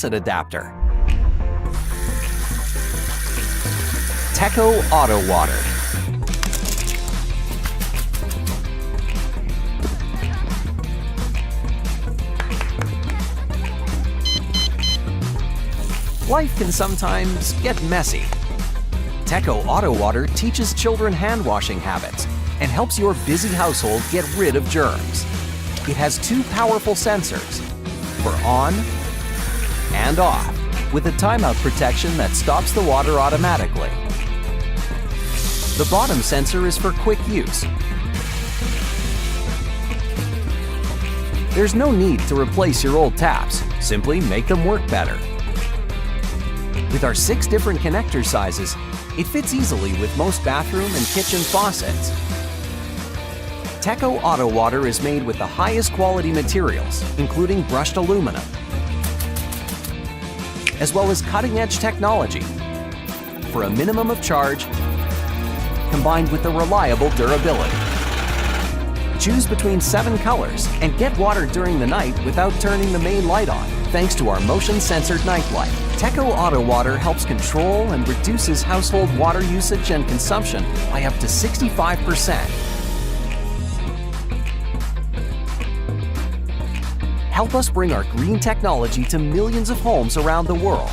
faucet adapter. Autowater. Life can sometimes get messy. Autowater teaches children hand washing habits and helps your busy household get rid of germs. It has 2 powerful sensors for on and off, with a timeout protection that stops the water automatically. The bottom sensor is for quick use. There's no need to replace your old taps, simply make them work better. With our 6 different connector sizes, it fits easily with most bathroom and kitchen faucets. Autowater is made with the highest quality materials, including brushed aluminum, as well as cutting-edge technology for a minimum of charge combined with the reliable durability. Choose between 7 colors and get water during the night without turning the main light on, thanks to our motion-sensored night light. Autowater helps control and reduces household water usage and consumption by up to 65%. Help us bring our green technology to millions of homes around the world.